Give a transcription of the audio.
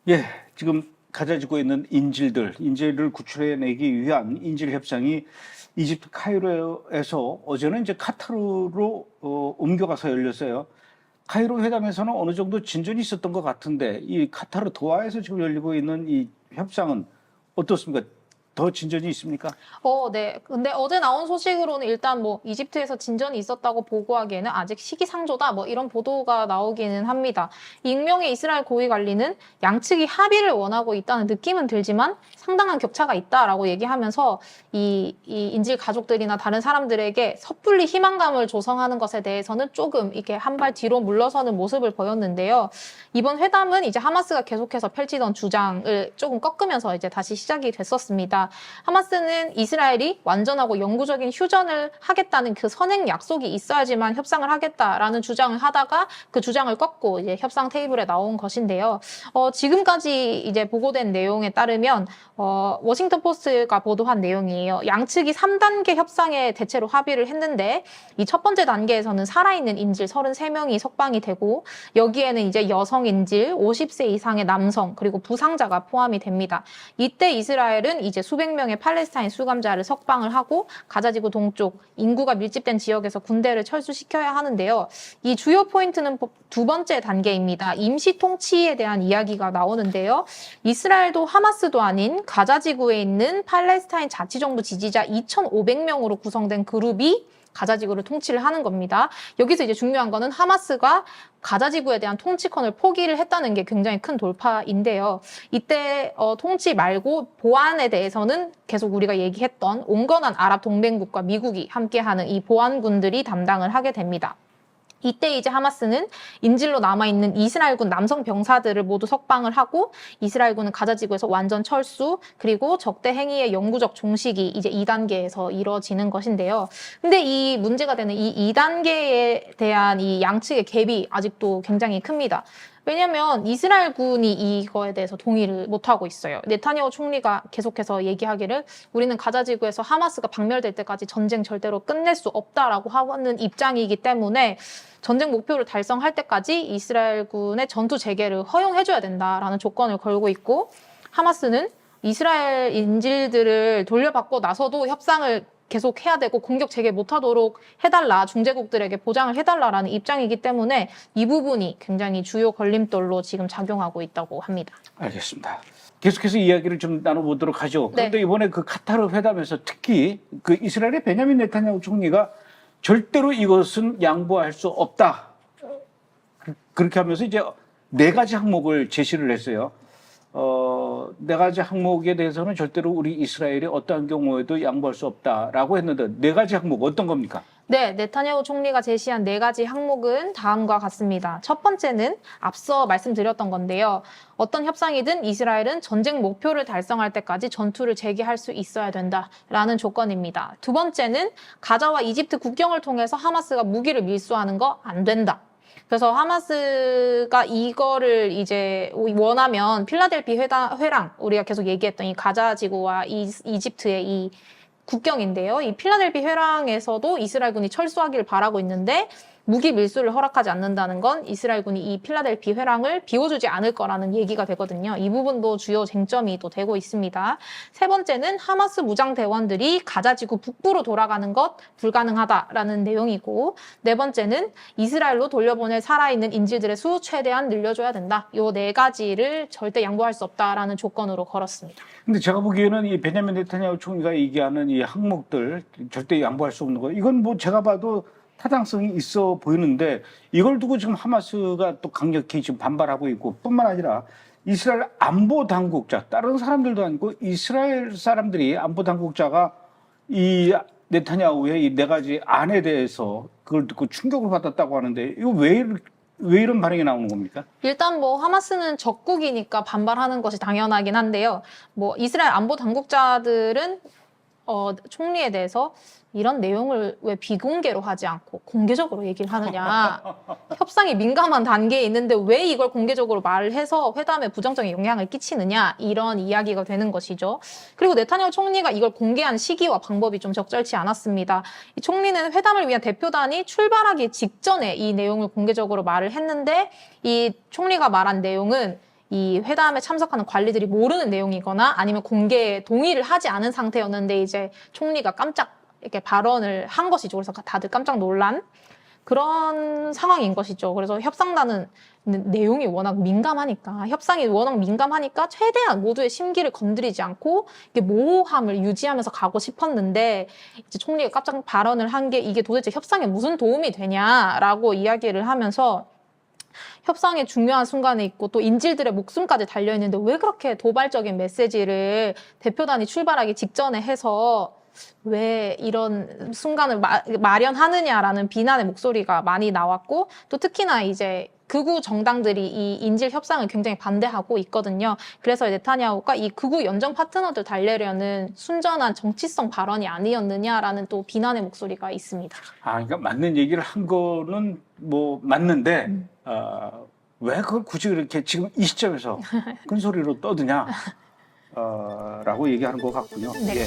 예, 지금 가져지고 있는 인질을 구출해내기 위한 인질 협상이 이집트 카이로에서 어제는 이제 카타르로 옮겨가서 열렸어요. 카이로 회담에서는 어느 정도 진전이 있었던 것 같은데 이 카타르 도하에서 지금 열리고 있는 이 협상은 어떻습니까? 더 진전이 있습니까? 네. 근데 어제 나온 소식으로는 일단 뭐 이집트에서 진전이 있었다고 보고하기에는 아직 시기상조다 뭐 이런 보도가 나오기는 합니다. 익명의 이스라엘 고위 관리는 양측이 합의를 원하고 있다는 느낌은 들지만 상당한 격차가 있다라고 얘기하면서 이 인질 가족들이나 다른 사람들에게 섣불리 희망감을 조성하는 것에 대해서는 조금 이렇게 한 발 뒤로 물러서는 모습을 보였는데요. 이번 회담은 이제 하마스가 계속해서 펼치던 주장을 조금 꺾으면서 이제 다시 시작이 됐었습니다. 하마스는 이스라엘이 완전하고 영구적인 휴전을 하겠다는 그 선행 약속이 있어야지만 협상을 하겠다라는 주장을 하다가 그 주장을 꺾고 이제 협상 테이블에 나온 것인데요. 지금까지 이제 보고된 내용에 따르면 워싱턴 포스트가 보도한 내용이에요. 양측이 3단계 협상에 대체로 합의를 했는데 이 첫 번째 단계에서는 살아있는 인질 33명이 석방이 되고 여기에는 이제 여성 인질 50세 이상의 남성 그리고 부상자가 포함이 됩니다. 이때 이스라엘은 이제 수백 명의 팔레스타인 수감자를 석방을 하고 가자지구 동쪽 인구가 밀집된 지역에서 군대를 철수시켜야 하는데요. 이 주요 포인트는 두 번째 단계입니다. 임시 통치에 대한 이야기가 나오는데요. 이스라엘도 하마스도 아닌 가자지구에 있는 팔레스타인 자치정부 지지자 2,500명으로 구성된 그룹이 가자지구를 통치를 하는 겁니다. 여기서 이제 중요한 거는 하마스가 가자지구에 대한 통치권을 포기를 했다는 게 굉장히 큰 돌파인데요. 이때 통치 말고 보안에 대해서는 계속 우리가 얘기했던 온건한 아랍 동맹국과 미국이 함께하는 이 보안군들이 담당을 하게 됩니다. 이때 이제 하마스는 인질로 남아있는 이스라엘군 남성 병사들을 모두 석방을 하고 이스라엘군은 가자지구에서 완전 철수 그리고 적대 행위의 영구적 종식이 이제 2단계에서 이뤄지는 것인데요. 근데 이 문제가 되는 이 2단계에 대한 이 양측의 갭이 아직도 굉장히 큽니다. 왜냐하면 이스라엘군이 이거에 대해서 동의를 못하고 있어요. 네타냐후 총리가 계속해서 얘기하기를 우리는 가자지구에서 하마스가 박멸될 때까지 전쟁 절대로 끝낼 수 없다라고 하는 입장이기 때문에 전쟁 목표를 달성할 때까지 이스라엘군의 전투 재개를 허용해줘야 된다라는 조건을 걸고 있고 하마스는 이스라엘 인질들을 돌려받고 나서도 협상을 계속 해야 되고 공격 재개 못하도록 해달라, 중재국들에게 보장을 해달라라는 입장이기 때문에 이 부분이 굉장히 주요 걸림돌로 지금 작용하고 있다고 합니다. 알겠습니다. 계속해서 이야기를 좀 나눠보도록 하죠. 네. 그런데 이번에 그 카타르 회담에서 특히 그 이스라엘의 베냐민 네타냐후 총리가 절대로 이것은 양보할 수 없다. 그렇게 하면서 이제 네 가지 항목을 제시를 했어요. 네 가지 항목에 대해서는 절대로 우리 이스라엘이 어떠한 경우에도 양보할 수 없다라고 했는데 네 가지 항목 어떤 겁니까? 네, 네타냐후 총리가 제시한 네 가지 항목은 다음과 같습니다. 첫 번째는 앞서 말씀드렸던 건데요. 어떤 협상이든 이스라엘은 전쟁 목표를 달성할 때까지 전투를 재개할 수 있어야 된다라는 조건입니다. 두 번째는 가자와 이집트 국경을 통해서 하마스가 무기를 밀수하는 거 안 된다. 그래서 하마스가 이거를 이제 원하면 필라델피 회랑 우리가 계속 얘기했던 이 가자 지구와 이집트의 이 국경인데요. 이 필라델피 회랑에서도 이스라엘군이 철수하기를 바라고 있는데 무기 밀수를 허락하지 않는다는 건 이스라엘군이 이 필라델피 회랑을 비워주지 않을 거라는 얘기가 되거든요. 이 부분도 주요 쟁점이 또 되고 있습니다. 세 번째는 하마스 무장대원들이 가자지구 북부로 돌아가는 것 불가능하다라는 내용이고 네 번째는 이스라엘로 돌려보낼 살아있는 인질들의 수 최대한 늘려줘야 된다. 요 네 가지를 절대 양보할 수 없다라는 조건으로 걸었습니다. 근데 제가 보기에는 이 베냐민 네타냐후 총리가 얘기하는 이 항목들 절대 양보할 수 없는 거 이건 뭐 제가 봐도 타당성이 있어 보이는데 이걸 두고 지금 하마스가 또 강력히 지금 반발하고 있고 뿐만 아니라 이스라엘 안보 당국자 다른 사람들도 아니고 이스라엘 사람들이 안보 당국자가 이 네타냐후의 이 네 가지 안에 대해서 그걸 듣고 충격을 받았다고 하는데 이거 왜 이런 반응이 나오는 겁니까? 일단 뭐 하마스는 적국이니까 반발하는 것이 당연하긴 한데요. 뭐 이스라엘 안보 당국자들은 총리에 대해서 이런 내용을 왜 비공개로 하지 않고 공개적으로 얘기를 하느냐. 협상이 민감한 단계에 있는데 왜 이걸 공개적으로 말을 해서 회담에 부정적인 영향을 끼치느냐. 이런 이야기가 되는 것이죠. 그리고 네타냐후 총리가 이걸 공개한 시기와 방법이 좀 적절치 않았습니다. 이 총리는 회담을 위한 대표단이 출발하기 직전에 이 내용을 공개적으로 말을 했는데 이 총리가 말한 내용은 이 회담에 참석하는 관리들이 모르는 내용이거나 아니면 공개 동의를 하지 않은 상태였는데 이제 총리가 깜짝 이렇게 발언을 한 것이죠. 그래서 다들 깜짝 놀란 그런 상황인 것이죠. 그래서 협상단은 내용이 워낙 민감하니까 최대한 모두의 심기를 건드리지 않고 이게 모호함을 유지하면서 가고 싶었는데 이제 총리가 깜짝 발언을 한 게 이게 도대체 협상에 무슨 도움이 되냐라고 이야기를 하면서 협상의 중요한 순간에 있고 또 인질들의 목숨까지 달려있는데 왜 그렇게 도발적인 메시지를 대표단이 출발하기 직전에 해서 왜 이런 순간을 마련하느냐라는 비난의 목소리가 많이 나왔고 또 특히나 이제 극우 정당들이 이 인질 협상을 굉장히 반대하고 있거든요. 그래서 네타냐후가 이 극우 연정 파트너들 달래려는 순전한 정치성 발언이 아니었느냐라는 또 비난의 목소리가 있습니다. 그러니까 맞는 얘기를 한 거는 뭐 맞는데 왜 그걸 굳이 그렇게 지금 이 시점에서 큰 소리로 떠드냐? 라고 얘기하는 것 같군요. 네. 예.